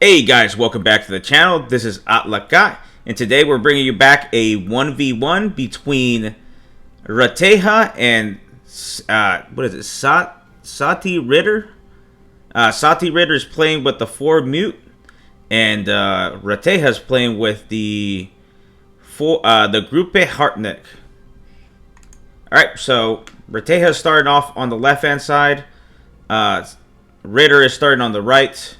Hey guys, welcome back to the channel. This is alot, and today we're bringing you back a 1v1 between Reteyha and what is it? Satyritter. Satyritter is playing with the 4 mute, and Reteyha is playing with the Gruppe Hartneck. All right, so Reteyha is starting off on the left-hand side. Ritter is starting on the right.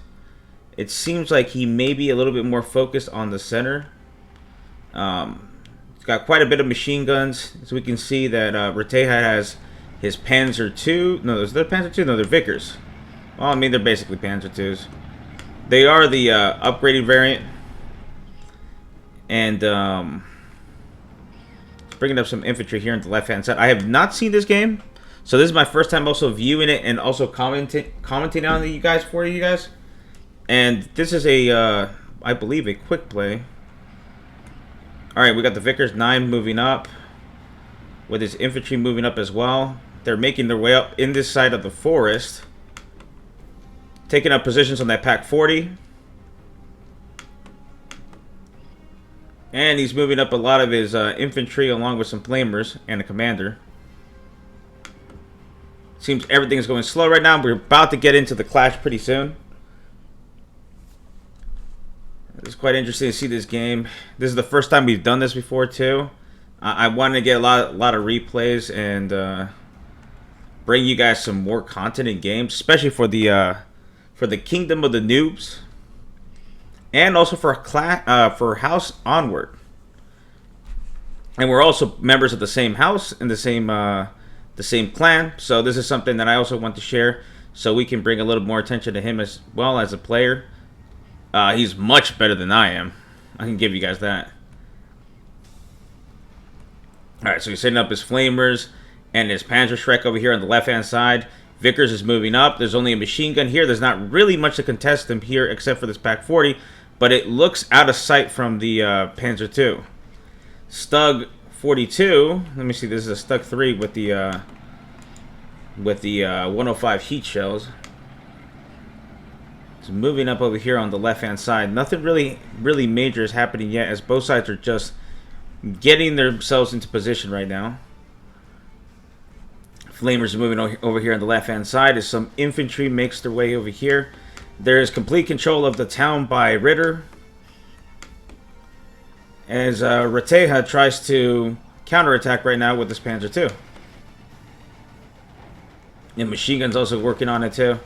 It seems like he may be a little bit more focused on the center. He's got quite a bit of machine guns. So we can see that Reteyha has his Panzer II. No, they're Panzer II. No, they're Vickers. Well, I mean, they're basically Panzer IIs. They are the upgraded variant. And bringing up some infantry here on the left-hand side. I have not seen this game. So this is my first time also viewing it and also commenting on it for you guys. And this is I believe, a quick play. Alright, we got the Vickers 9 moving up, with his infantry moving up as well. They're making their way up in this side of the forest, taking up positions on that Pack 40. And he's moving up a lot of his infantry along with some flamers and a commander. Seems everything's going slow right now. We're about to get into the clash pretty soon. It's quite interesting to see this game. This is the first time we've done this before too. I wanted to get a lot of replays and bring you guys some more content in games, especially for the Kingdom of the Noobs, and also for House Onward. And we're also members of the same house and the same clan. So this is something that I also want to share, so we can bring a little more attention to him as well as a player. He's much better than I am. I can give you guys that. Alright, so he's setting up his flamers and his Panzerschreck over here on the left-hand side. Vickers is moving up. There's only a machine gun here. There's not really much to contest him here except for this Pack 40, but it looks out of sight from the Panzer II. Stug 42. Let me see. This is a Stug 3 with the 105 heat shells. It's moving up over here on the left-hand side. Nothing really major is happening yet, as both sides are just getting themselves into position right now. Flamers are moving over here on the left-hand side as some infantry makes their way over here. There is complete control of the town by Ritter, as Reteyha tries to counterattack right now with this Panzer II. And machine guns also working on it too.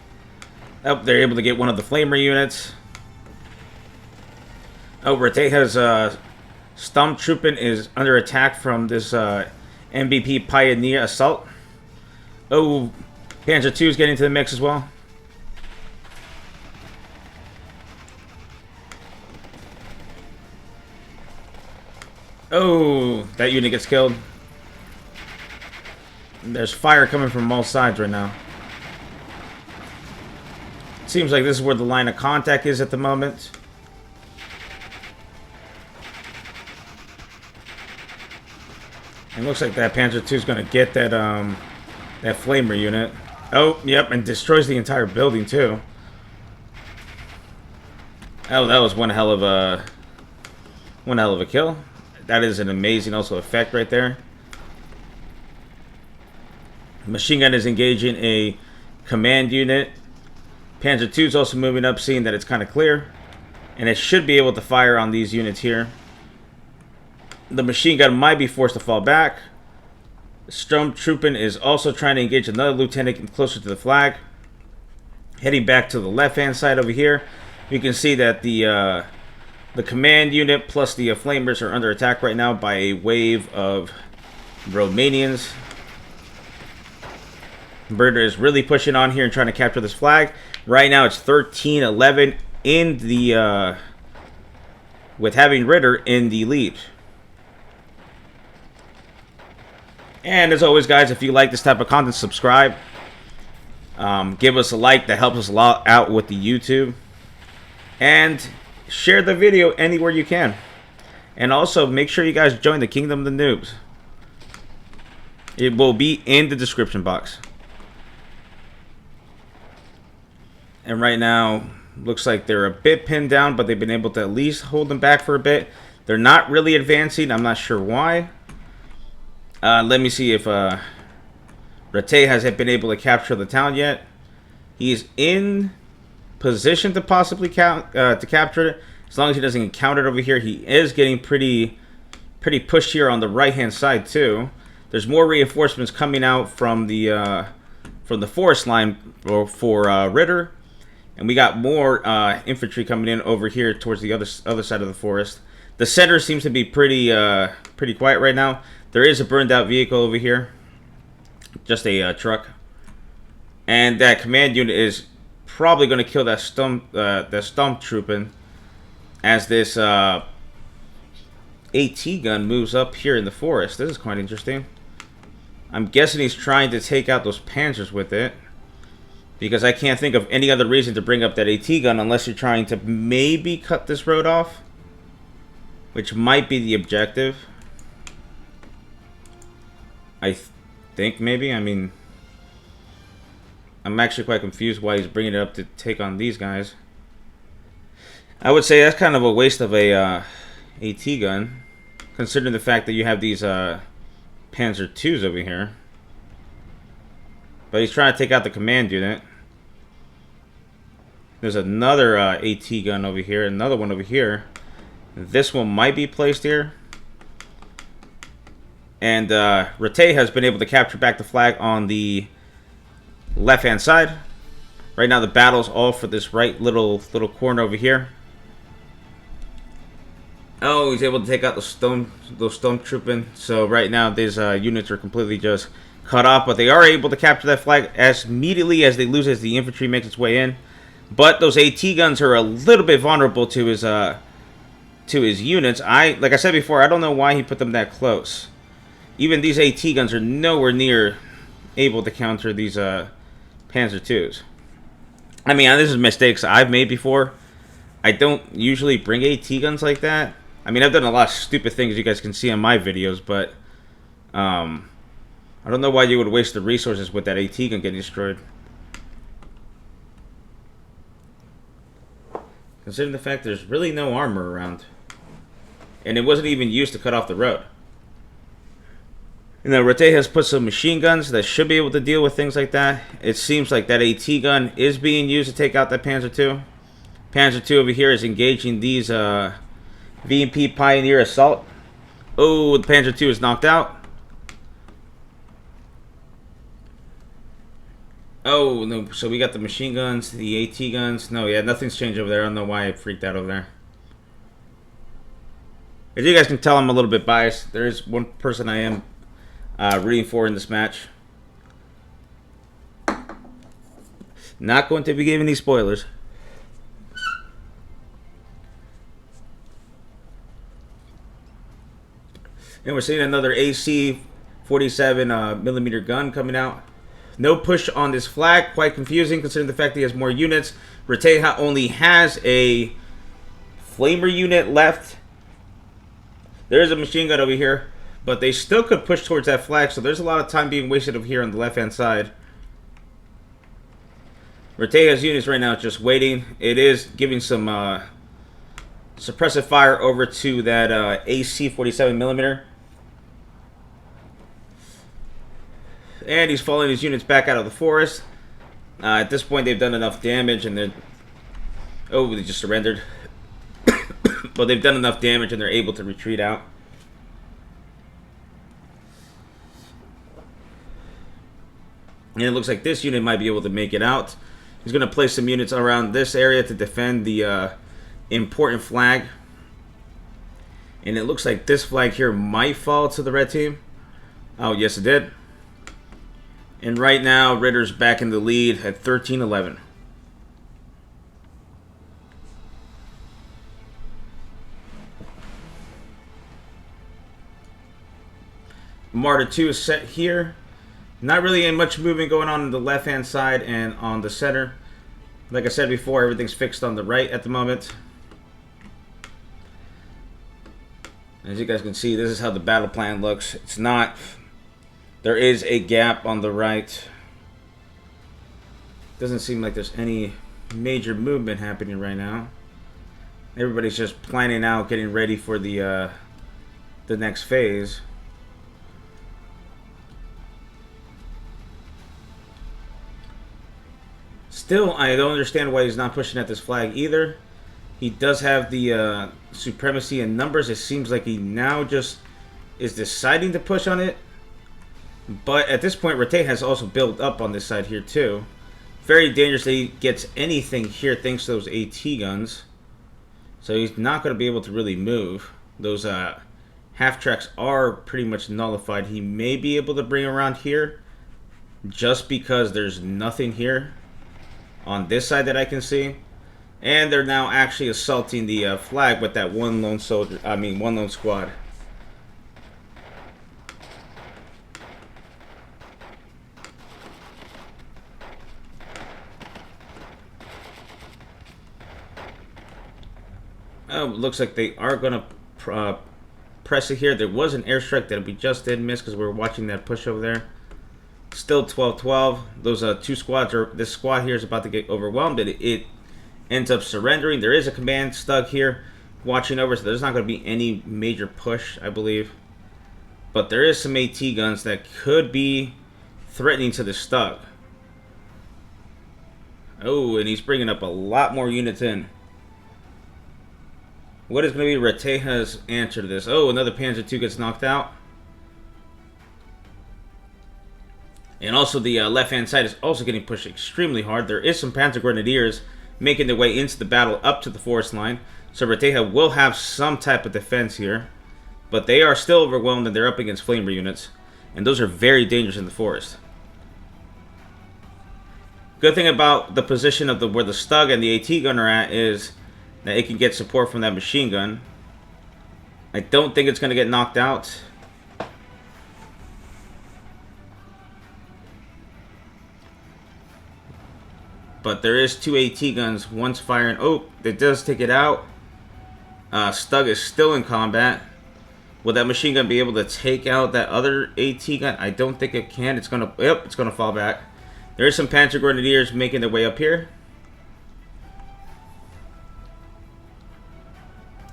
Oh, they're able to get one of the flamer units. Oh, Reteyha's Sturmtruppen is under attack from this MVP Pioneer Assault. Oh, Panzer II is getting into the mix as well. Oh, that unit gets killed. There's fire coming from all sides right now. Seems like this is where the line of contact is at the moment. It looks like that Panzer II is going to get that that flamer unit. Oh, yep, and destroys the entire building too. Oh, that was one hell of a kill. That is an amazing also effect right there. Machine gun is engaging a command unit. Panzer II is also moving up, seeing that it's kind of clear, and it should be able to fire on these units here. The machine gun might be forced to fall back. Sturmtruppen is also trying to engage another lieutenant closer to the flag. Heading back to the left-hand side over here, you can see that the command unit plus the flamers are under attack right now by a wave of Romanians. Ritter is really pushing on here and trying to capture this flag. Right now it's 13-11 in the with having Ritter in the lead. And as always, guys, if you like this type of content, subscribe. Give us a like. That helps us a lot out with the YouTube. And share the video anywhere you can. And also make sure you guys join the Kingdom of the Noobs. It will be in the description box. And right now, Looks like they're a bit pinned down, but they've been able to at least hold them back for a bit. They're not really advancing. I'm not sure why. Let me see if Reteyha hasn't been able to capture the town yet. He's in position to possibly capture it. As long as he doesn't encounter it over here, he is getting pretty pushed here on the right-hand side too. There's more reinforcements coming out from the forest line for Ritter, and we got more infantry coming in over here towards the other side of the forest. The center seems to be pretty quiet right now. There is a burned out vehicle over here, just a truck, and that command unit is probably going to kill that stump trooping as this AT gun moves up here in the forest. This is quite interesting. I'm guessing he's trying to take out those panzers with it, because I can't think of any other reason to bring up that AT gun unless you're trying to maybe cut this road off, which might be the objective. I think maybe. I mean, I'm actually quite confused why he's bringing it up to take on these guys. I would say that's kind of a waste of a AT gun, considering the fact that you have these Panzer IIs over here. But he's trying to take out the command unit. There's another AT gun over here, another one over here. This one might be placed here. And Reteyha has been able to capture back the flag on the left-hand side. Right now the battle's all for this right little corner over here. Oh, he's able to take out those stone trooping. So right now these units are completely just cut off, but they are able to capture that flag as immediately as they lose as the infantry makes its way in. But those AT guns are a little bit vulnerable to his units. Like I said before, I don't know why he put them that close. Even these AT guns are nowhere near able to counter these Panzer IIs. I mean, this is mistakes I've made before. I don't usually bring AT guns like that. I mean, I've done a lot of stupid things you guys can see on my videos, but I don't know why you would waste the resources with that AT gun getting destroyed. Considering the fact there's really no armor around. And it wasn't even used to cut off the road. You know, Reteyha has put some machine guns that should be able to deal with things like that. It seems like that AT gun is being used to take out that Panzer II. Panzer II over here is engaging these V&P Pioneer Assault. Oh, the Panzer II is knocked out. Oh, no, so we got the machine guns, the AT guns. No, yeah, nothing's changed over there. I don't know why I freaked out over there. As you guys can tell, I'm a little bit biased. There is one person I am rooting for in this match. Not going to be giving these spoilers. And we're seeing another AC 47 millimeter gun coming out. No push on this flag. Quite confusing considering the fact that he has more units. Reteyha only has a flamer unit left. There is a machine gun over here, but they still could push towards that flag, so there's a lot of time being wasted over here on the left-hand side. Reteyha's units right now just waiting. It is giving some suppressive fire over to that AC 47 millimeter. And he's following his units back out of the forest. At this point, they've done enough damage, and they're... Oh, they just surrendered. But they've done enough damage, and they're able to retreat out. And it looks like this unit might be able to make it out. He's going to place some units around this area to defend the important flag. And it looks like this flag here might fall to the red team. Oh, yes, it did. And right now, Ritter's back in the lead at 13-11. Martyr 2 is set here. Not really much movement going on the left-hand side and on the center. Like I said before, everything's fixed on the right at the moment. As you guys can see, this is how the battle plan looks. It's not... There is a gap on the right. Doesn't seem like there's any major movement happening right now. Everybody's just planning out, getting ready for the next phase. Still, I don't understand why he's not pushing at this flag either. He does have the supremacy in numbers. It seems like he now just is deciding to push on it. But at this point, Reteyha has also built up on this side here too. Very dangerous that he gets anything here thanks to those AT guns. So he's not going to be able to really move. Those half tracks are pretty much nullified. He may be able to bring around here just because there's nothing here on this side that I can see. And they're now actually assaulting the flag with that one lone soldier. I mean, one lone squad. Oh, looks like they are going to press it here. There was an airstrike that we just did miss because we were watching that push over there. Still 12-12. Those two squads are. This squad here is about to get overwhelmed. It ends up surrendering. There is a command Stug here watching over, so there's not going to be any major push, I believe. But there is some AT guns that could be threatening to the Stug. Oh, and he's bringing up a lot more units in. What is going to be Reteyha's answer to this? Oh, another Panzer II gets knocked out. And also the left-hand side is also getting pushed extremely hard. There is some Panzer Grenadiers making their way into the battle up to the forest line. So Reteyha will have some type of defense here. But they are still overwhelmed and they're up against flamer units. And those are very dangerous in the forest. Good thing about the position of where the Stug and the AT gun are at is that it can get support from that machine gun. I don't think it's going to get knocked out. But there is two AT guns. One's firing. Oh, it does take it out. Stug is still in combat. Will that machine gun be able to take out that other AT gun? I don't think it can. It's gonna. Yep, it's gonna fall back. There is some Panzer Grenadiers making their way up here.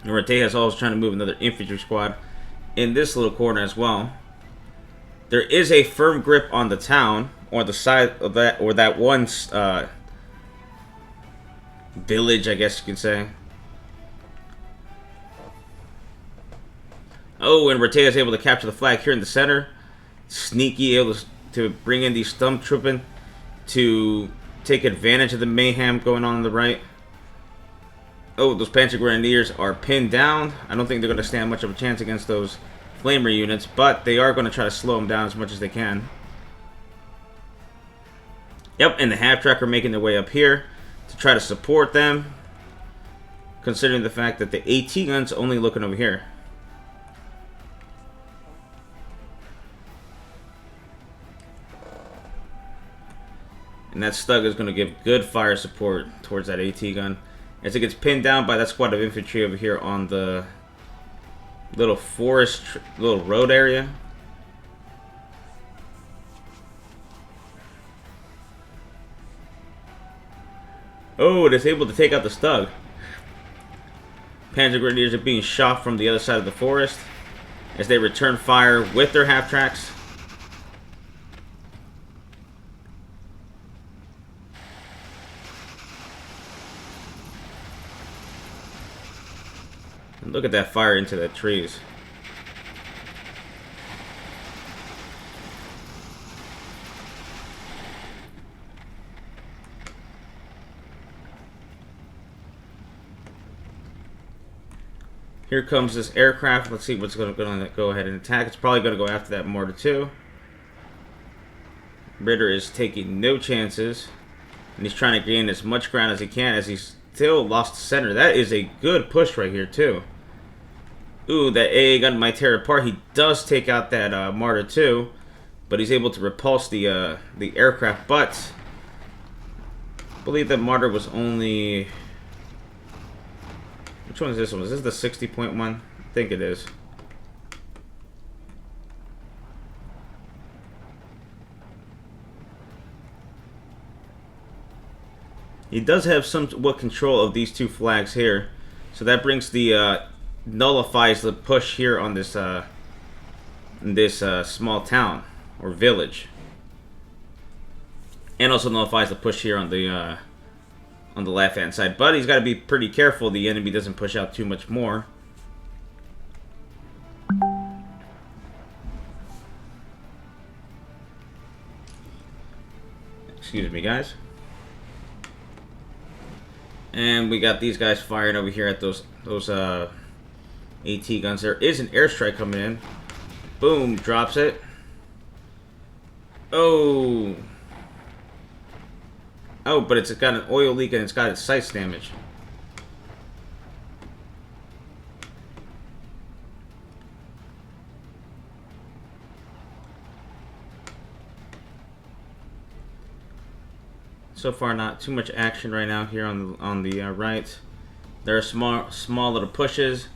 And Reteyha is also trying to move another infantry squad in this little corner as well. There is a firm grip on the town, or the side of that, or that one village, I guess you can say. Oh, and Reteyha is able to capture the flag here in the center. Sneaky, able to bring in these Sturmtruppen to take advantage of the mayhem going on the right. Oh, those Panzer Grenadiers are pinned down. I don't think they're going to stand much of a chance against those flamer units, but they are going to try to slow them down as much as they can. Yep, and the half-track are making their way up here to try to support them, considering the fact that the AT gun's only looking over here. And that Stug is going to give good fire support towards that AT gun as it gets pinned down by that squad of infantry over here on the little forest, little road area. Oh, it is able to take out the Stug. Panzer Grenadiers are being shot from the other side of the forest as they return fire with their half-tracks. And look at that fire into the trees. Here comes this aircraft. Let's see what's going to go ahead and attack. It's probably going to go after that mortar too. Ritter is taking no chances. And he's trying to gain as much ground as he can as he's still lost center. That is a good push right here too. Ooh, that AA gun might tear apart. He does take out that mortar too. But he's able to repulse the aircraft. But I believe that mortar was only... Which one is this one? Is this the 60.1? I think it is. He does have somewhat control of these two flags here, so that brings the nullifies the push here on this small town or village, and also nullifies the push here on the left hand side. But he's got to be pretty careful the enemy doesn't push out too much more. Excuse me, guys. And we got these guys firing over here at those AT guns. There is an airstrike coming in. Boom, drops it. Oh. Oh, but it's got an oil leak and it's got its sights damaged. So far, not too much action right now here on the right. There are small little pushes.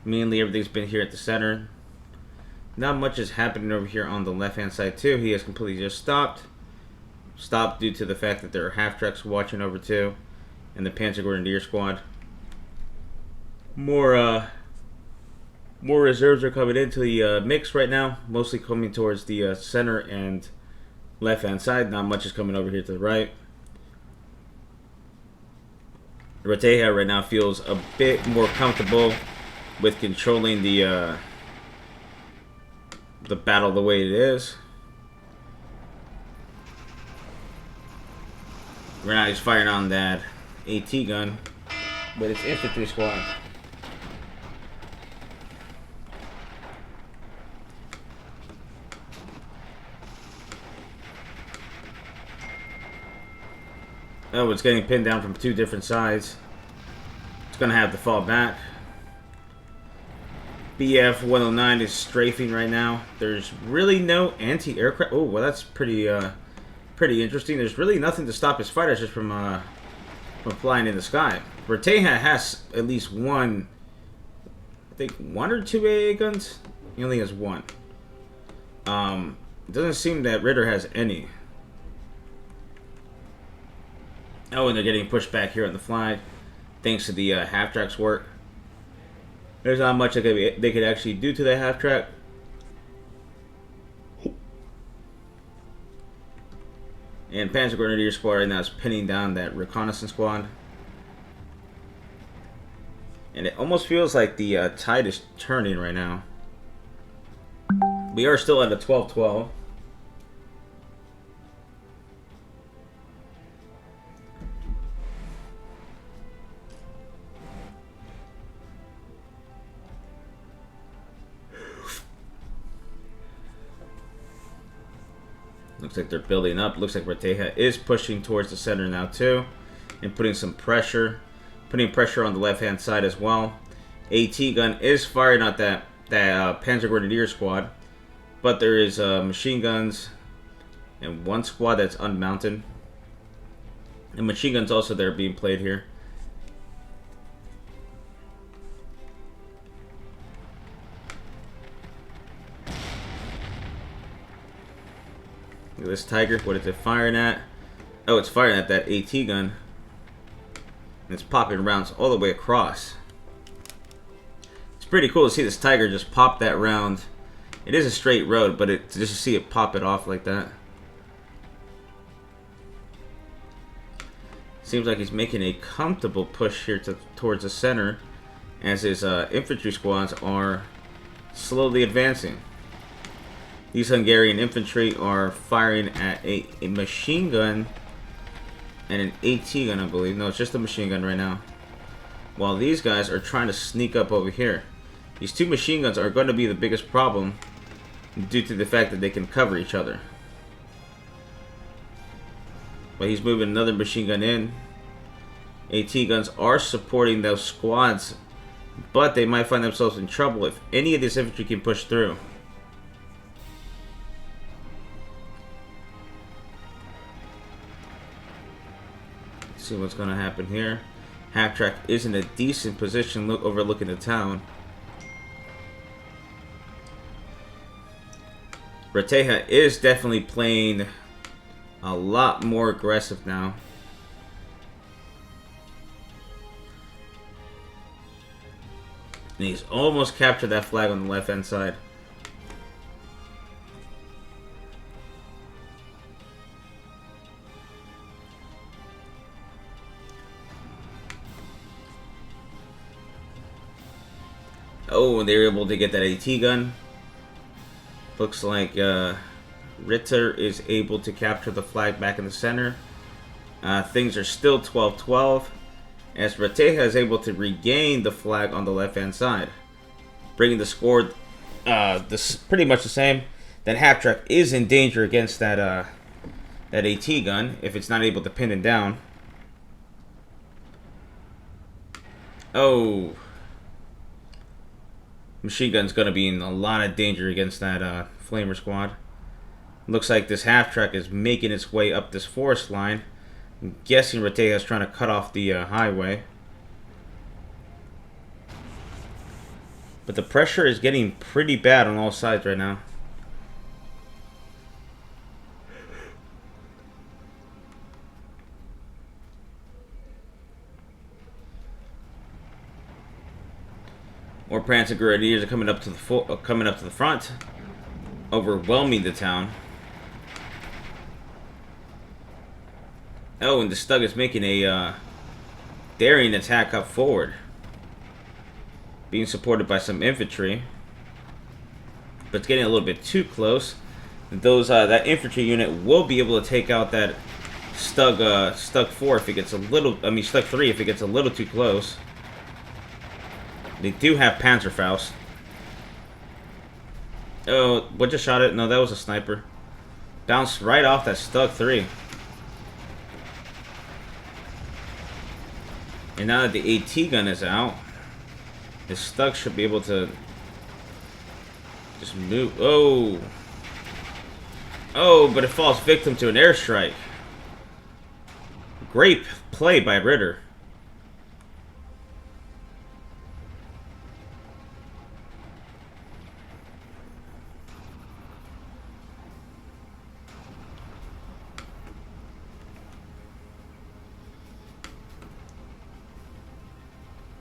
Mainly everything's been here at the center. Not much is happening over here on the left-hand side too. He has completely just stopped. Stopped due to the fact that there are half-tracks watching over too, and the Panzer Grenadier squad. More reserves are coming into the mix right now. Mostly coming towards the center and left-hand side. Not much is coming over here to the right. Reteyha right now feels a bit more comfortable with controlling the battle the way it is. Right now he's firing on that AT gun, but it's infantry squad. Oh, it's getting pinned down from two different sides. It's going to have to fall back. BF 109 is strafing right now. There's really no anti-aircraft. Oh, well, that's pretty interesting. There's really nothing to stop his fighters just from flying in the sky. Reteyha has at least one, I think one or two AA guns. He only has one. It doesn't seem that Ritter has any. Oh, and they're getting pushed back here on the flag, thanks to the half-tracks work. There's not much they could actually do to the half-track. And Panzer Grenadier squad right now is pinning down that reconnaissance squad. And it almost feels like the tide is turning right now. We are still at a 12-12. Looks like they're building up. Looks like Reteyha is pushing towards the center now too, and putting some pressure, putting pressure on the left-hand side as well. AT gun is firing at that Panzer Grenadier squad, but there is machine guns and one squad that's unmounted, and machine guns also there being played here. Look at this Tiger. What is it firing at? Oh, it's firing at that AT gun. And it's popping rounds all the way across. It's pretty cool to see this Tiger just pop that round. It is a straight road, but just to see it pop it off like that. Seems like he's making a comfortable push here towards the center, as his infantry squads are slowly advancing. These Hungarian infantry are firing at a machine gun and an AT gun, I believe. No, it's just a machine gun right now. While these guys are trying to sneak up over here. These two machine guns are going to be the biggest problem due to the fact that they can cover each other. But he's moving another machine gun in. AT guns are supporting those squads, but they might find themselves in trouble if any of this infantry can push through. See what's going to happen here. Half-track is in a decent position, overlooking the town. Reteyha is definitely playing a lot more aggressive now. And he's almost captured that flag on the left-hand side. Oh, and they were able to get that AT gun. Looks like Ritter is able to capture the flag back in the center. Things are still 12-12. As Reteyha is able to regain the flag on the left-hand side, bringing the score pretty much the same. That half-track is in danger against that AT gun if it's not able to pin it down. Oh, machine gun's gonna be in a lot of danger against that flamer squad. Looks like this half-track is making its way up this forest line. I'm guessing Reteyha is trying to cut off the highway. But the pressure is getting pretty bad on all sides right now. More Prancing Grenadiers are coming up to the front, overwhelming the town. Oh, and the Stug is making a daring attack up forward, being supported by some infantry, but it's getting a little bit too close. That infantry unit will be able to take out that Stug 4 if it gets a little. I mean, Stug 3 if it gets a little too close. They do have Panzerfaust. Oh, what just shot it? No, that was a sniper. Bounced right off that Stug 3. And now that the AT gun is out, the Stug should be able to just move. Oh. Oh, but it falls victim to an airstrike. Great play by Ritter.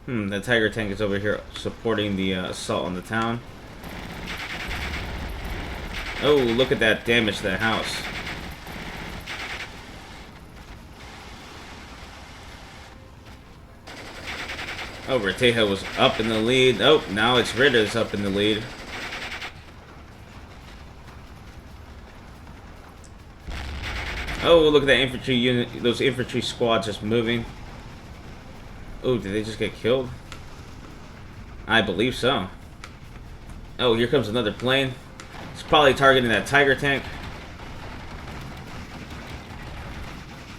The Tiger tank is over here supporting the assault on the town. Oh, look at that damage to that house. Oh, Reteyha was up in the lead. Oh, now it's Ritter's up in the lead. Oh, look at that infantry unit. Those infantry squads just moving. Oh, did they just get killed? I believe so. Oh, here comes another plane. It's probably targeting that Tiger tank.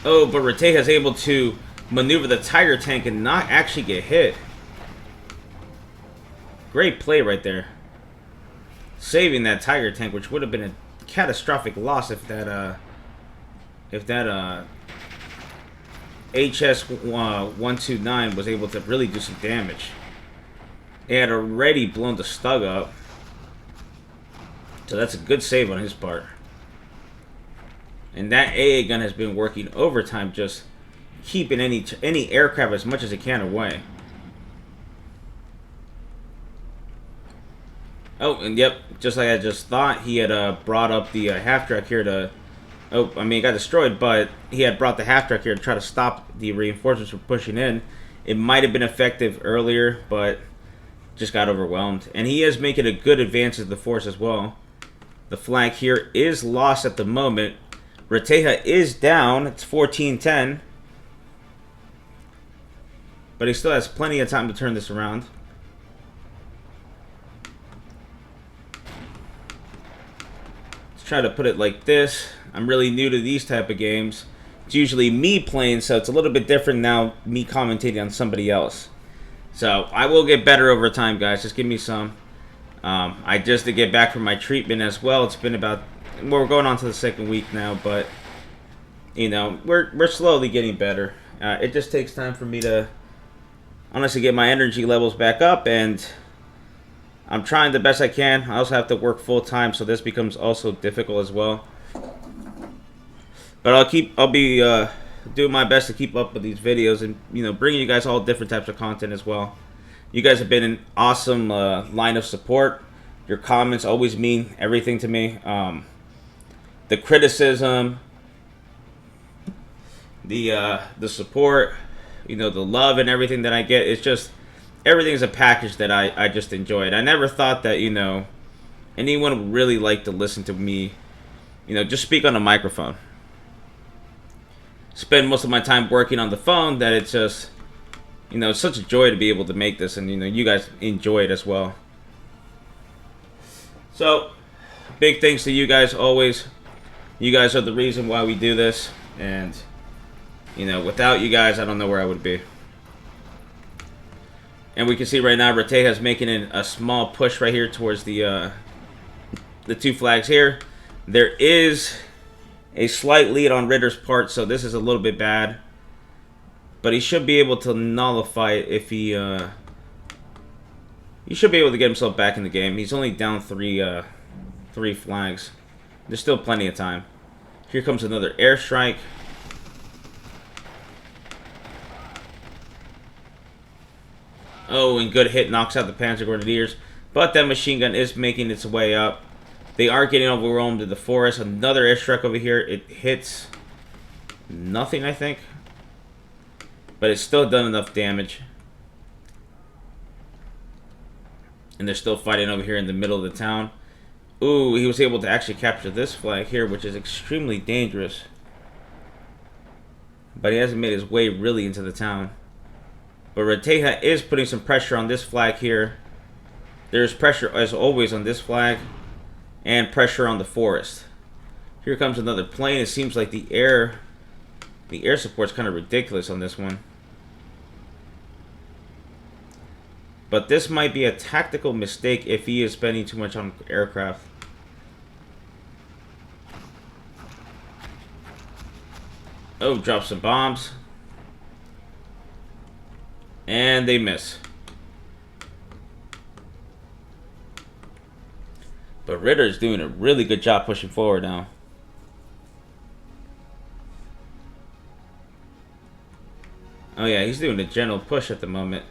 Oh, but Reteyha is able to maneuver the Tiger tank and not actually get hit. Great play right there. Saving that Tiger tank, which would have been a catastrophic loss if that HS-129 was able to really do some damage. They had already blown the Stug up. So that's a good save on his part. And that AA gun has been working overtime, just keeping any aircraft as much as it can away. Oh, and yep, just like I just thought, he had brought up the half-track here to... Oh, I mean, it got destroyed, but he had brought the half-track here to try to stop the reinforcements from pushing in. It might have been effective earlier, but just got overwhelmed. And he is making a good advance of the force as well. The flank here is lost at the moment. Reteyha is down. It's 14-10. But he still has plenty of time to turn this around. Let's try to put it like this. I'm really new to these type of games. It's usually me playing, so it's a little bit different now, me commentating on somebody else. So I will get better over time, guys. Just give me some. I just did get back from my treatment as well. It's been about... Well, we're going on to the second week now, but... You know, we're slowly getting better. It just takes time for me to... honestly get my energy levels back up, and... I'm trying the best I can. I also have to work full time, so this becomes also difficult as well. But I'll be doing my best to keep up with these videos and, you know, bringing you guys all different types of content as well. You guys have been an awesome line of support. Your comments always mean everything to me. The criticism, the support, the love and everything that I get. It's just everything's a package that I just enjoyed. I never thought that anyone would really like to listen to me, just speak on a microphone. Spend most of my time working on the phone that it's just, it's such a joy to be able to make this, and you guys enjoy it as well. So, big thanks to you guys always. You guys are the reason why we do this, and without you guys, I don't know where I would be. And we can see right now Reteyha is making a small push right here towards the 2 flags here. There is a slight lead on Ritter's part, so this is a little bit bad. But he should be able to nullify it if he should be able to get himself back in the game. He's only down 3 flags. There's still plenty of time. Here comes another airstrike. Oh, and good hit knocks out the Panzer Grenadiers. But that machine gun is making its way up. They are getting overwhelmed in the forest. Another airstrike over here. It hits nothing, I think. But it's still done enough damage. And they're still fighting over here in the middle of the town. Ooh, he was able to actually capture this flag here, which is extremely dangerous. But he hasn't made his way really into the town. But Reteyha is putting some pressure on this flag here. There's pressure, as always, on this flag. And pressure on the forest. Here comes another plane. It seems like the air support's kind of ridiculous on this one. But this might be a tactical mistake if he is spending too much on aircraft. Oh, drop some bombs. And they miss. But Ritter's doing a really good job pushing forward now. Oh yeah, he's doing a general push at the moment.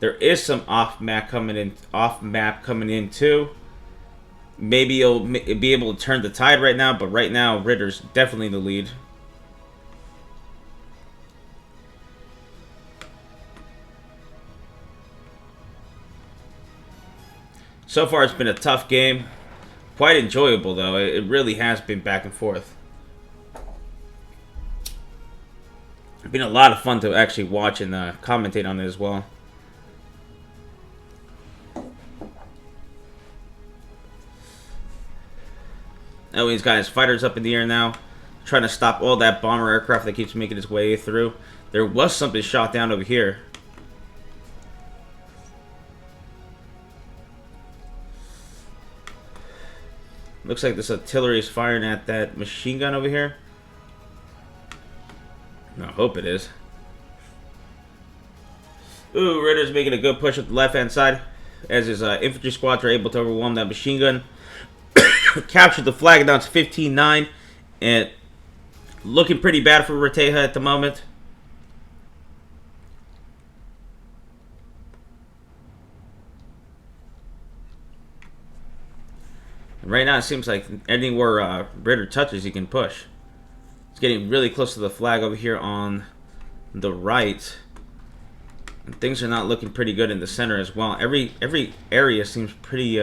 There is some off map coming in too. Maybe he'll be able to turn the tide right now, but right now Ritter's definitely in the lead. So far it's been a tough game. Quite enjoyable though. It really has been back and forth. It's been a lot of fun to actually watch and commentate on it as well. Oh, he's got his fighters up in the air now, trying to stop all that bomber aircraft that keeps making its way through. There was something shot down over here. Looks like this artillery is firing at that machine gun over here. I hope it is. Ooh, Ritter's making a good push at the left-hand side as his infantry squads are able to overwhelm that machine gun. Captured the flag, now it's 15-9. And looking pretty bad for Reteyha at the moment. Right now, it seems like anywhere Ritter touches, he can push. He's getting really close to the flag over here on the right. And things are not looking pretty good in the center as well. Every area seems pretty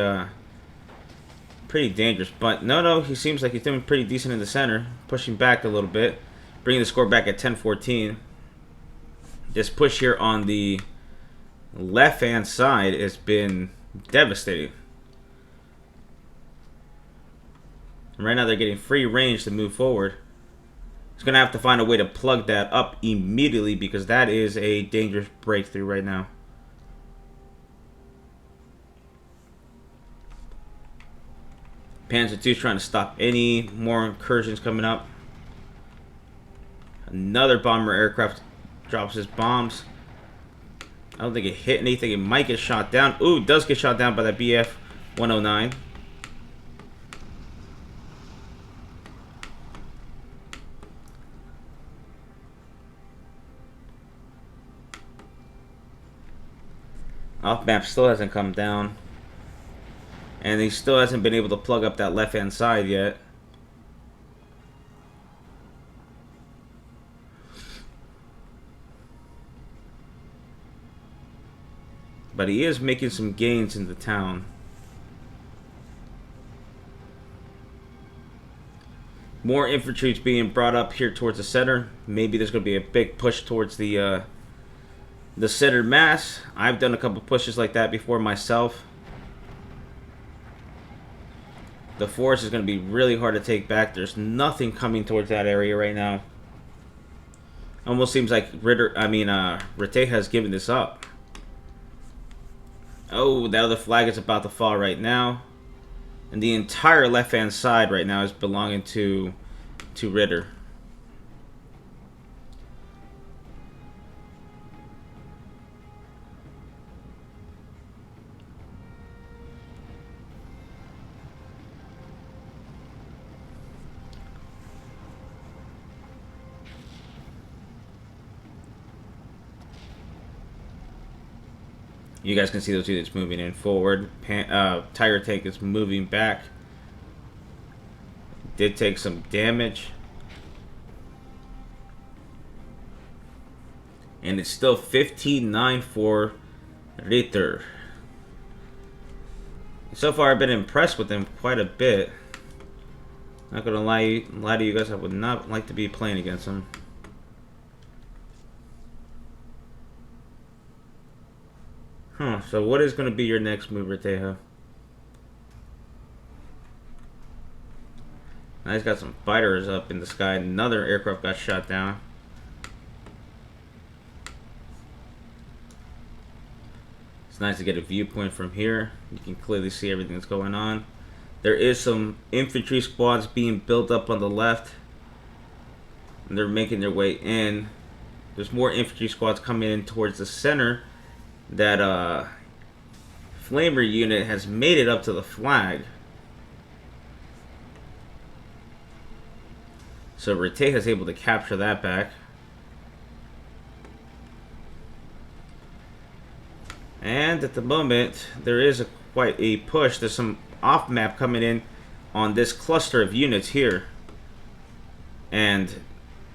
dangerous. But no, he seems like he's doing pretty decent in the center. Pushing back a little bit. Bringing the score back at 10-14. This push here on the left-hand side has been devastating. And right now they're getting free range to move forward. He's going to have to find a way to plug that up immediately because that is a dangerous breakthrough right now. Panzer II is trying to stop any more incursions coming up. Another bomber aircraft drops his bombs. I don't think it hit anything. It might get shot down. Ooh, it does get shot down by that BF-109. Off map still hasn't come down. And he still hasn't been able to plug up that left-hand side yet. But he is making some gains in the town. More infantry is being brought up here towards the center. Maybe there's going to be a big push towards the center mass. I've done a couple pushes like that before myself. The forest is going to be really hard to take back. There's nothing coming towards that area right now. Almost seems like Reteyha has given this up. Oh, the other flag is about to fall right now. And the entire left-hand side right now is belonging to Ritter. You guys can see those units moving in forward. Tiger tank is moving back. Did take some damage. And it's still 15-9 for Ritter. So far, I've been impressed with him quite a bit. Not gonna lie to you guys, I would not like to be playing against him. Huh, so what is going to be your next move, Reteyha? Now he's got some fighters up in the sky. Another aircraft got shot down. It's nice to get a viewpoint from here. You can clearly see everything that's going on. There is some infantry squads being built up on the left. And they're making their way in. There's more infantry squads coming in towards the center. That flamer unit has made it up to the flag. So Reteyha is able to capture that back. And at the moment, there is quite a push. There's some off map coming in on this cluster of units here. And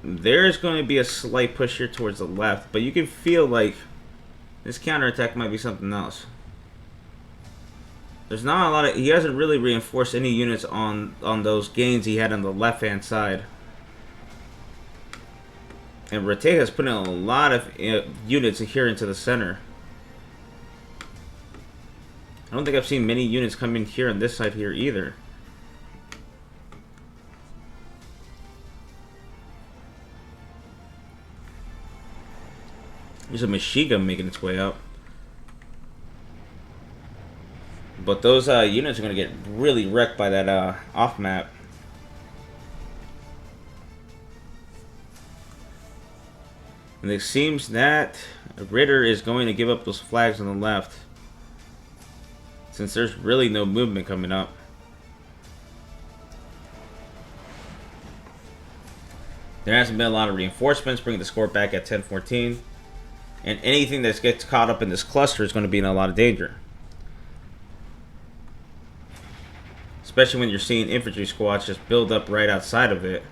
there's going to be a slight push here towards the left. But you can feel like this counterattack might be something else. There's not a lot of... He hasn't really reinforced any units on those gains he had on the left-hand side. And Reteyha has put in a lot of units here into the center. I don't think I've seen many units come in here on this side here either. There's a machine gun making its way up. But those units are going to get really wrecked by that off map. And it seems that Ritter is going to give up those flags on the left. Since there's really no movement coming up. There hasn't been a lot of reinforcements, bringing the score back at 10-14. And anything that gets caught up in this cluster is going to be in a lot of danger. Especially when you're seeing infantry squads just build up right outside of it.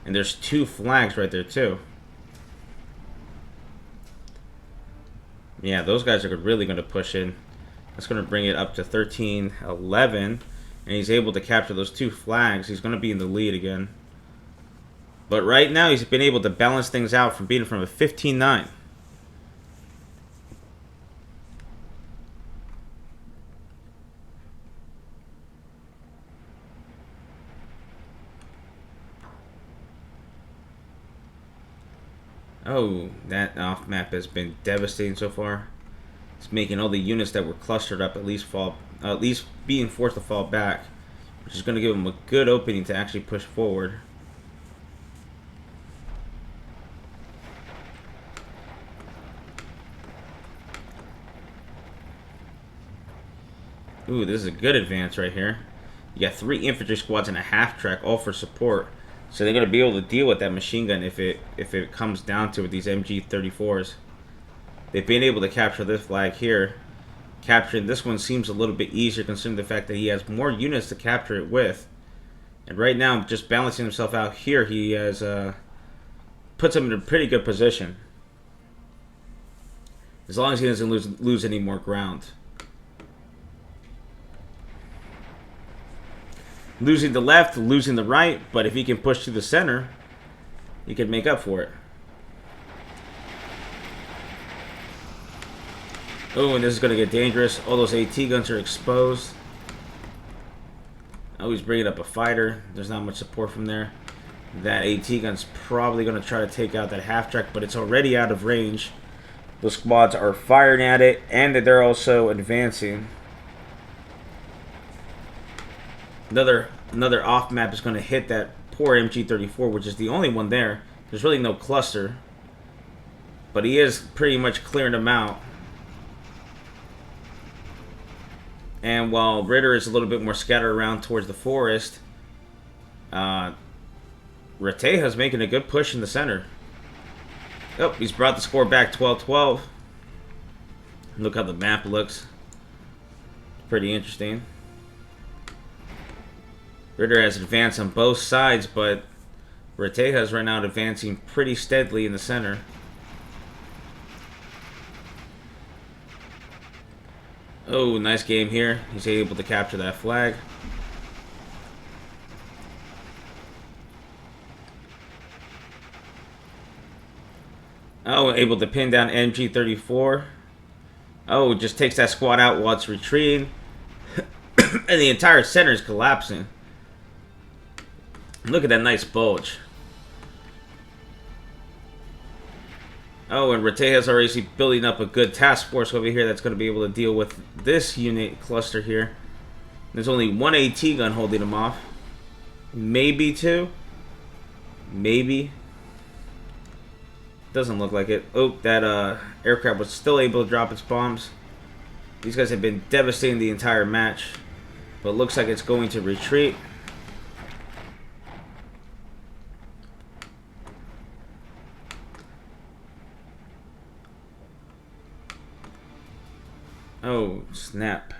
And there's two flags right there too. Yeah, those guys are really going to push in. That's going to bring it up to 13-11. And he's able to capture those two flags. He's going to be in the lead again. But right now he's been able to balance things out from being from a 15-9. Oh, that off map has been devastating so far. It's making all the units that were clustered up at least being forced to fall back, which is going to give them a good opening to actually push forward. Ooh, this is a good advance right here. You got 3 infantry squads and a half track, all for support. So they're going to be able to deal with that machine gun if it comes down to it, these MG-34s. They've been able to capture this flag here. capturing this one seems a little bit easier considering the fact that he has more units to capture it with. And right now, just balancing himself out here, he has puts him in a pretty good position. As long as he doesn't lose any more ground. Losing the left, losing the right, but if he can push to the center, he can make up for it. Oh, and this is going to get dangerous. All those AT guns are exposed. Oh, he's bringing up a fighter. There's not much support from there. That AT gun's probably going to try to take out that half-track, but it's already out of range. The squads are firing at it, and they're also advancing. Another off map is going to hit that poor MG34, which is the only one there. There's really no cluster, but he is pretty much clearing them out. And while Ritter is a little bit more scattered around towards the forest, Reteyha is making a good push in the center. Oh, he's brought the score back 12-12. Look how the map looks. Pretty interesting. Ritter has advanced on both sides, but Reteyha is right now advancing pretty steadily in the center. Oh, nice game here. He's able to capture that flag. Oh, able to pin down MG34. Oh, just takes that squad out while it's retreating. And the entire center is collapsing. Look at that nice bulge. Oh, and Reteyha's already building up a good task force over here that's going to be able to deal with this unit cluster here. There's only one AT gun holding him off. Maybe two. Maybe. Doesn't look like it. Oh, that aircraft was still able to drop its bombs. These guys have been devastating the entire match. But it looks like it's going to retreat. Oh, snap.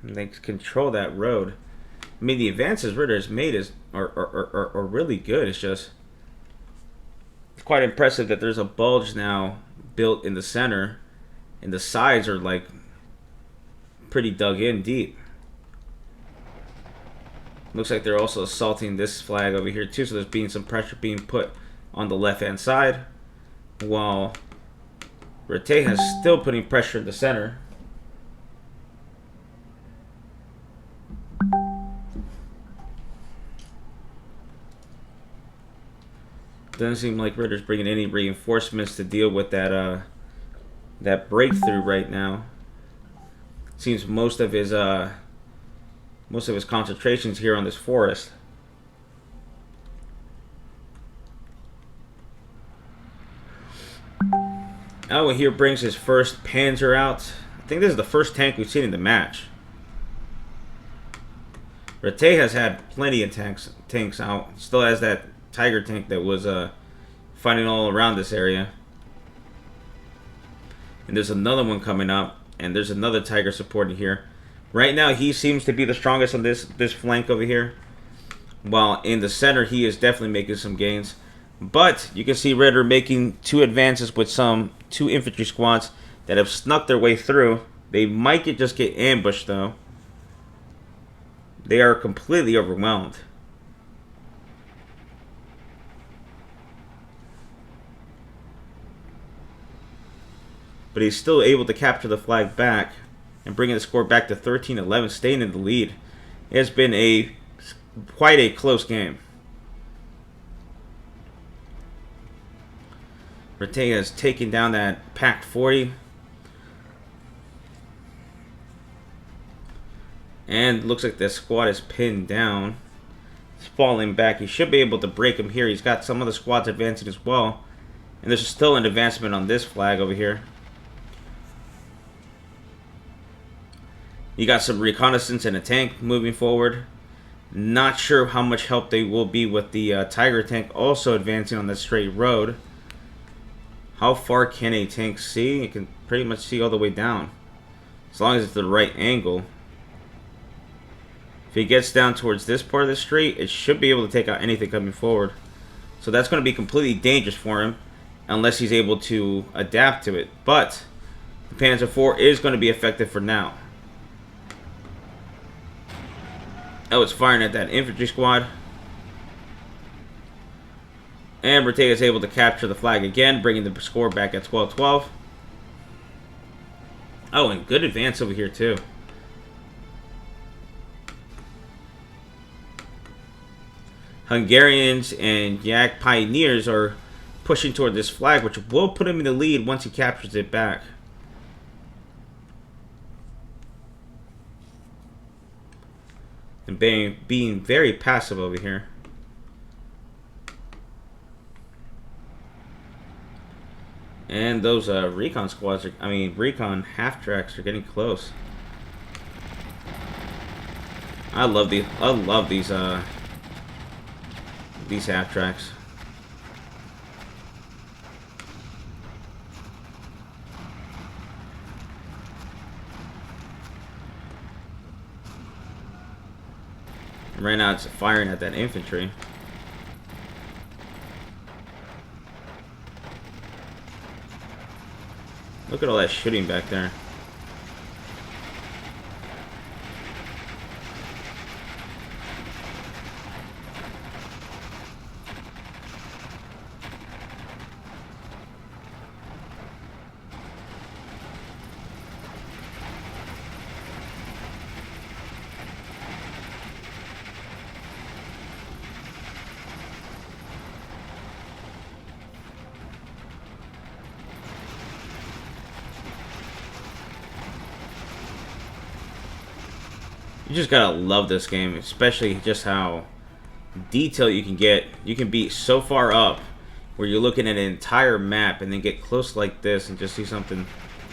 They control that road. I mean, the advances Ritter's made are really good. It's just... It's quite impressive that there's a bulge now built in the center. And the sides are, like, pretty dug in deep. Looks like they're also assaulting this flag over here, too. So there's being some pressure being put on the left-hand side. While Reteyha is still putting pressure in the center. Doesn't seem like Ritter's bringing any reinforcements to deal with that that breakthrough right now. Seems most of his concentrations here on this forest. Oh, and here brings his first Panzer out. I think this is the first tank we've seen in the match. Reteyha has had plenty of tanks out. Still has that Tiger tank that was fighting all around this area. And there's another one coming up. And there's another Tiger supported here. Right now, he seems to be the strongest on this flank over here. While in the center, he is definitely making some gains. But you can see Ritter making two advances with two infantry squads that have snuck their way through. They might just get ambushed, though. They are completely overwhelmed. But he's still able to capture the flag back and bringing the score back to 13-11, staying in the lead. It has been quite a close game. Reteyha has taken down that Pack 40. And looks like the squad is pinned down. It's falling back. He should be able to break him here. He's got some other squads advancing as well. And there's still an advancement on this flag over here. You got some reconnaissance and a tank moving forward. Not sure how much help they will be with the Tiger tank also advancing on the straight road. How far can a tank see? It can pretty much see all the way down. as long as it's the right angle. If he gets down towards this part of the street, it should be able to take out anything coming forward. So that's going to be completely dangerous for him, unless he's able to adapt to it. But the Panzer IV is going to be effective for now. Oh, it's firing at that infantry squad. And Reteyha is able to capture the flag again, bringing the score back at 12-12. Oh, and good advance over here, too. Hungarians and Yak Pioneers are pushing toward this flag, which will put him in the lead once he captures it back. And being very passive over here. And those recon squads, recon half-tracks are getting close. I love these half-tracks. Right now it's firing at that infantry. Look at all that shooting back there. You just gotta love this game, especially just how detailed you can get. You can be so far up where you're looking at an entire map and then get close like this and just see something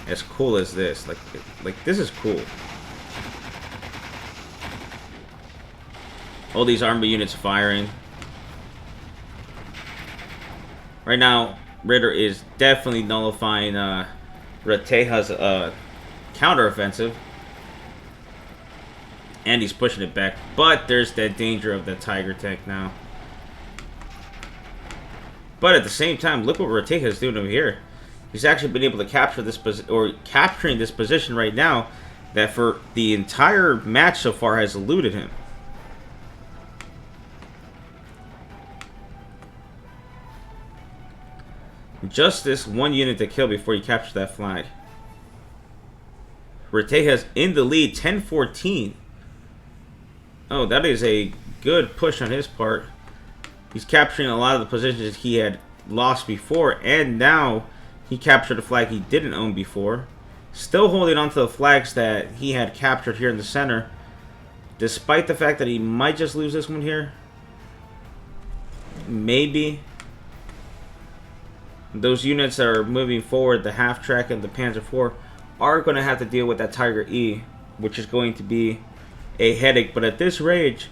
as cool as this. Like this is cool. All these army units firing. Right now, Ritter is definitely nullifying Reteyha's counteroffensive. And he's pushing it back. But there's that danger of the Tiger tank now. But at the same time, look what Reteyha is doing over here. He's actually been able to capture this capturing this position right now that for the entire match so far has eluded him. Just this one unit to kill before you capture that flag. Reteyha's in the lead, 10-14. Oh, that is a good push on his part. He's capturing a lot of the positions he had lost before, and now he captured a flag he didn't own before. Still holding on to the flags that he had captured here in the center, despite the fact that he might just lose this one here. Maybe. Those units that are moving forward, the half-track and the Panzer IV, are going to have to deal with that Tiger E, which is going to be a headache. But at this range,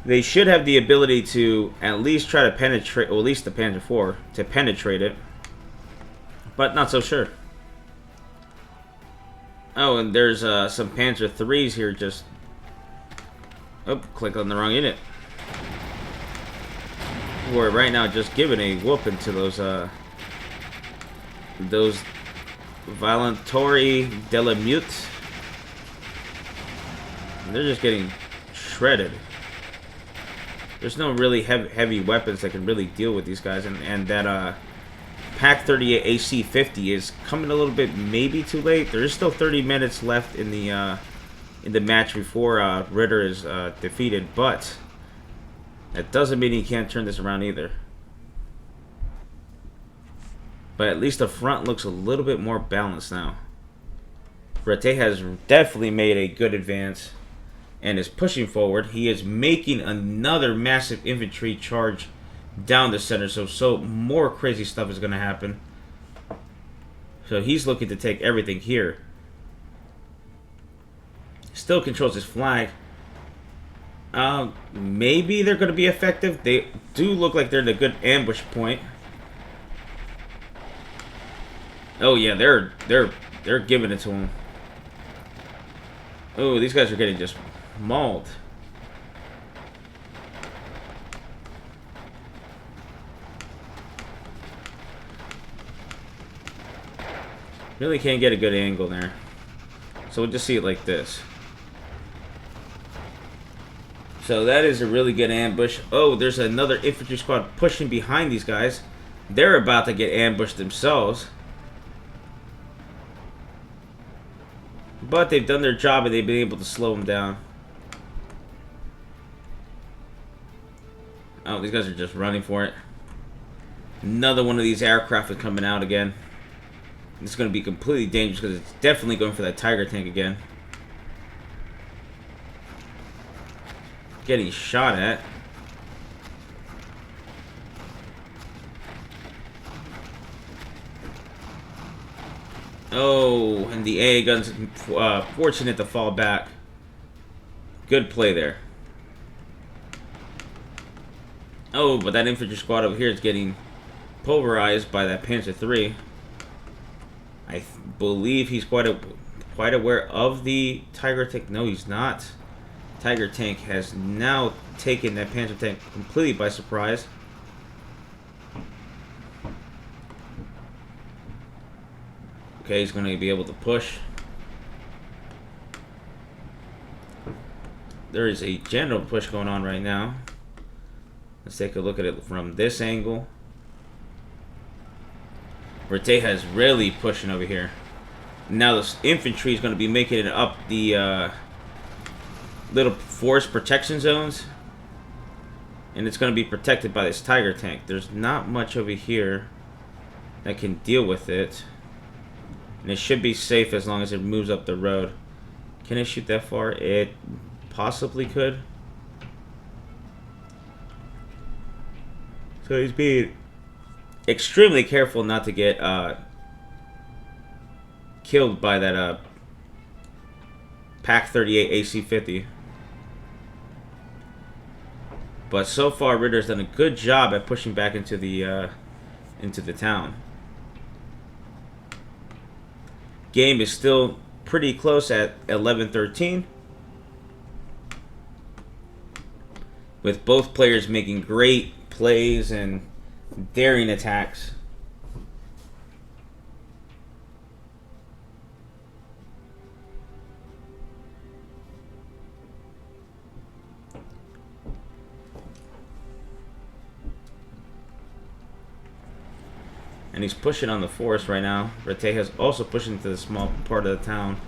they should have the ability to at least try to penetrate, or at least the Panzer IV, to penetrate it. But not so sure. Oh, and there's some Panzer IIIs here just... Oh, click on the wrong unit. We're right now just giving a whooping to those Volantori della Mute. They're just getting shredded. There's no really heavy weapons that can really deal with these guys, and that Pack 38 AC-50 is coming a little bit maybe too late. There is still 30 minutes left in the match before Ritter is defeated, but that doesn't mean he can't turn this around either. But at least the front looks a little bit more balanced now. Reteyha has definitely made a good advance and is pushing forward. He is making another massive infantry charge down the center, so more crazy stuff is going to happen. So he's looking to take everything here. Still controls his flag. Maybe they're going to be effective. They do look like they're in a good ambush point. Oh yeah, they're giving it to him. Oh, these guys are getting just mauled. Really can't get a good angle there. So we'll just see it like this. So that is a really good ambush. Oh, there's another infantry squad pushing behind these guys. They're about to get ambushed themselves. But they've done their job and they've been able to slow them down. Oh, these guys are just running for it. Another one of these aircraft is coming out again. It's going to be completely dangerous because it's definitely going for that Tiger tank again. Getting shot at. Oh, and the AA gun's fortunate to fall back. Good play there. Oh, but that infantry squad over here is getting pulverized by that Panzer III. I believe he's quite aware of the Tiger tank. No, he's not. Tiger tank has now taken that Panzer tank completely by surprise. Okay, he's going to be able to push. There is a general push going on right now. Let's take a look at it from this angle. Reteyha is really pushing over here. Now this infantry is going to be making it up the little forest protection zones. And it's going to be protected by this Tiger tank. There's not much over here that can deal with it. And it should be safe as long as it moves up the road. Can it shoot that far? It possibly could. So he's being extremely careful not to get killed by that Pak 38 AC-50. But so far, Ritter's done a good job at pushing back into the town. Game is still pretty close at 11-13, with both players making great plays and daring attacks. And he's pushing on the forest right now. Reteyha's also pushing to the small part of the town,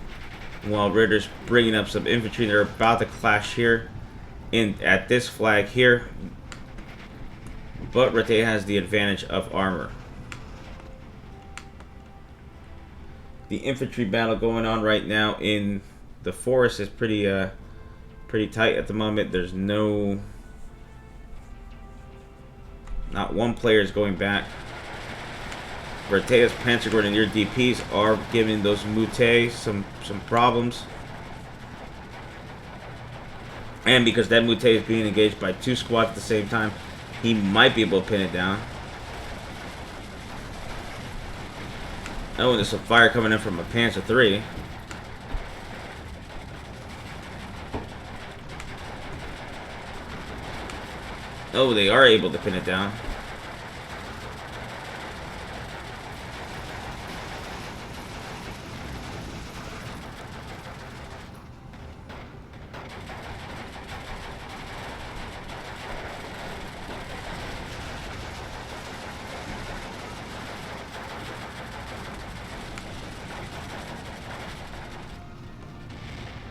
while Ritter's bringing up some infantry. They're about to clash here at this flag here. But Reteyha has the advantage of armor. The infantry battle going on right now in the forest is pretty tight at the moment. There's not one player is going back. Reteyha's Panzer Grenadier DPs are giving those Mute some problems. And because that Mute is being engaged by two squads at the same time, he might be able to pin it down. Oh, and there's some fire coming in from a Panzer III. Oh, they are able to pin it down.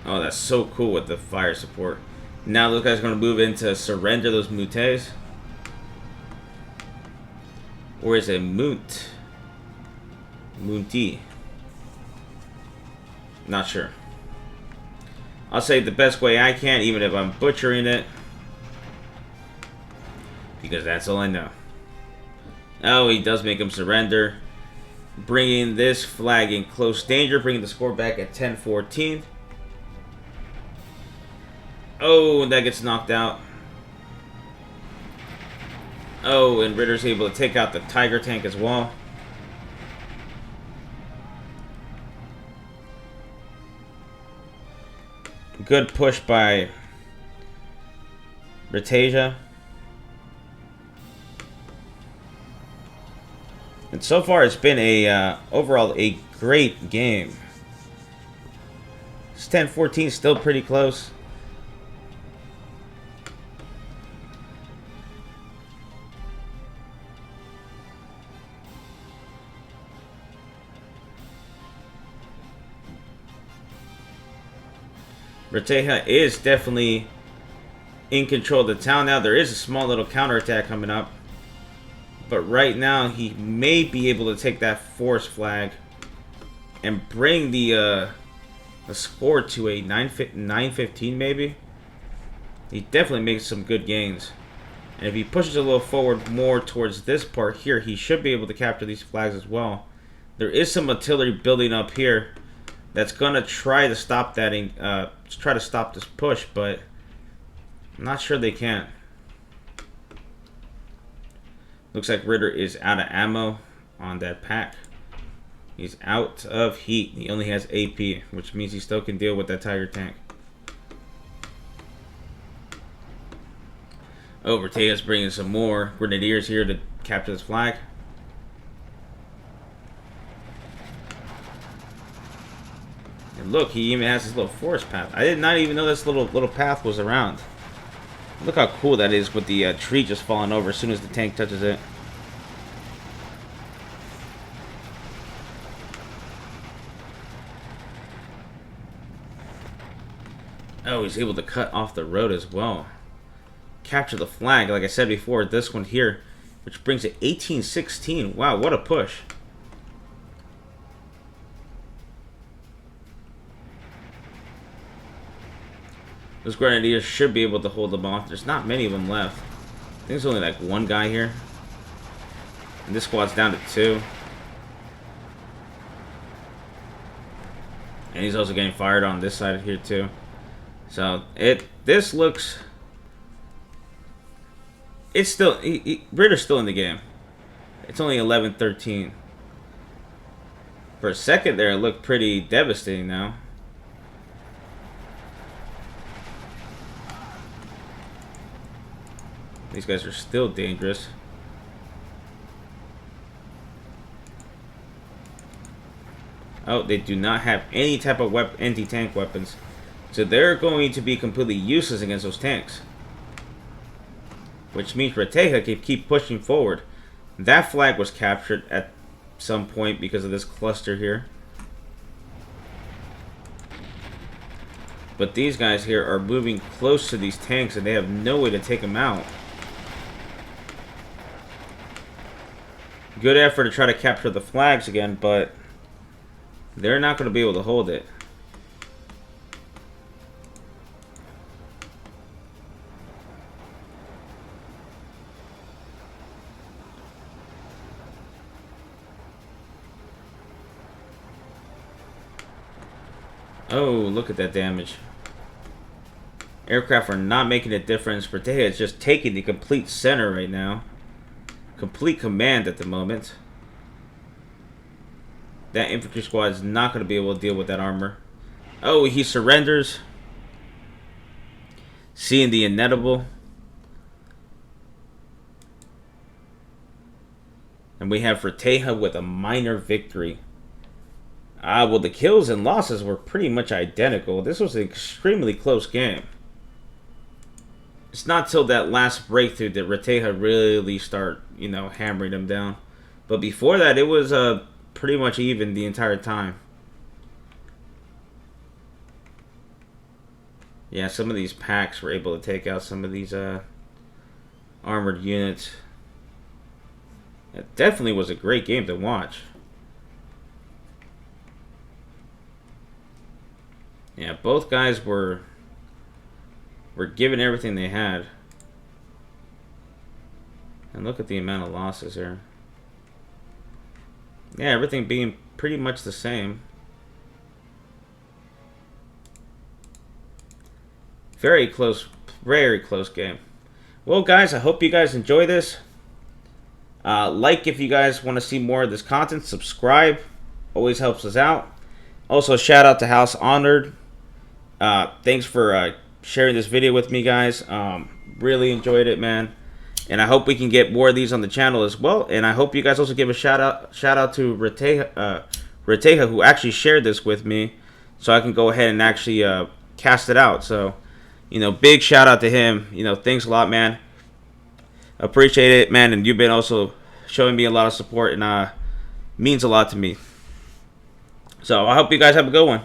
Oh, that's so cool with the fire support. Now those guys are going to move in to surrender those Mutes. Or is it Munt? Munti. Not sure. I'll say the best way I can, even if I'm butchering it. Because that's all I know. Oh, he does make him surrender. Bringing this flag in close danger. Bringing the score back at 10-14. Oh, and that gets knocked out. Oh, and Ritter's able to take out the Tiger tank as well. Good push by Reteyha. And so far, it's been a overall a great game. It's 10-14, still pretty close. Reteyha is definitely in control of the town now. There is a small little counterattack coming up. But right now, he may be able to take that forest flag and bring the score to a 9-15 maybe. He definitely makes some good gains. And if he pushes a little forward more towards this part here, he should be able to capture these flags as well. There is some artillery building up here that's gonna try to stop that, try to stop this push, but I'm not sure they can. Looks like Ritter is out of ammo on that pack. He's out of heat. He only has AP, which means he still can deal with that Tiger tank. Oh, Reteyha's bringing some more grenadiers here to capture this flag. And look, he even has this little forest path. I did not even know this little path was around. Look how cool that is with the tree just falling over as soon as the tank touches it. Oh, he's able to cut off the road as well. Capture the flag, like I said before, this one here, which brings it 18-16. Wow, what a push. Those grenadiers should be able to hold them off. There's not many of them left. I think there's only like one guy here. And this squad's down to 2. And he's also getting fired on this side here too. So this looks, it's still, Ritter's still in the game. It's only 11-13. For a second there, it looked pretty devastating now. These guys are still dangerous. Oh, they do not have any type of anti-tank weapons. So they're going to be completely useless against those tanks. Which means Reteyha can keep pushing forward. That flag was captured at some point because of this cluster here. But these guys here are moving close to these tanks and they have no way to take them out. Good effort to try to capture the flags again, but they're not going to be able to hold it. Oh, look at that damage. Aircraft are not making a difference. Reteyha is just taking the complete center right now. Complete command at the moment. That infantry squad is not going to be able to deal with that armor. Oh, he surrenders. Seeing the inedible. And we have Reteyha with a minor victory. Well, the kills and losses were pretty much identical. This was an extremely close game. It's not till that last breakthrough that Reteyha really start, hammering them down. But before that, it was pretty much even the entire time. Yeah, some of these packs were able to take out some of these armored units. It definitely was a great game to watch. Yeah, both guys were giving everything they had. And look at the amount of losses here. Yeah, everything being pretty much the same. Very close game. Well, guys, I hope you guys enjoy this. Like if you guys want to see more of this content. Subscribe. Always helps us out. Also, shout out to House Honored. Thanks for sharing this video with me, guys. Really enjoyed it, man. And I hope we can get more of these on the channel as well. And I hope you guys also give a shout out to Reteyha, who actually shared this with me, so I can go ahead and actually cast it out. So, big shout out to him. Thanks a lot, man. Appreciate it, man. And you've been also showing me a lot of support, and means a lot to me. So I hope you guys have a good one.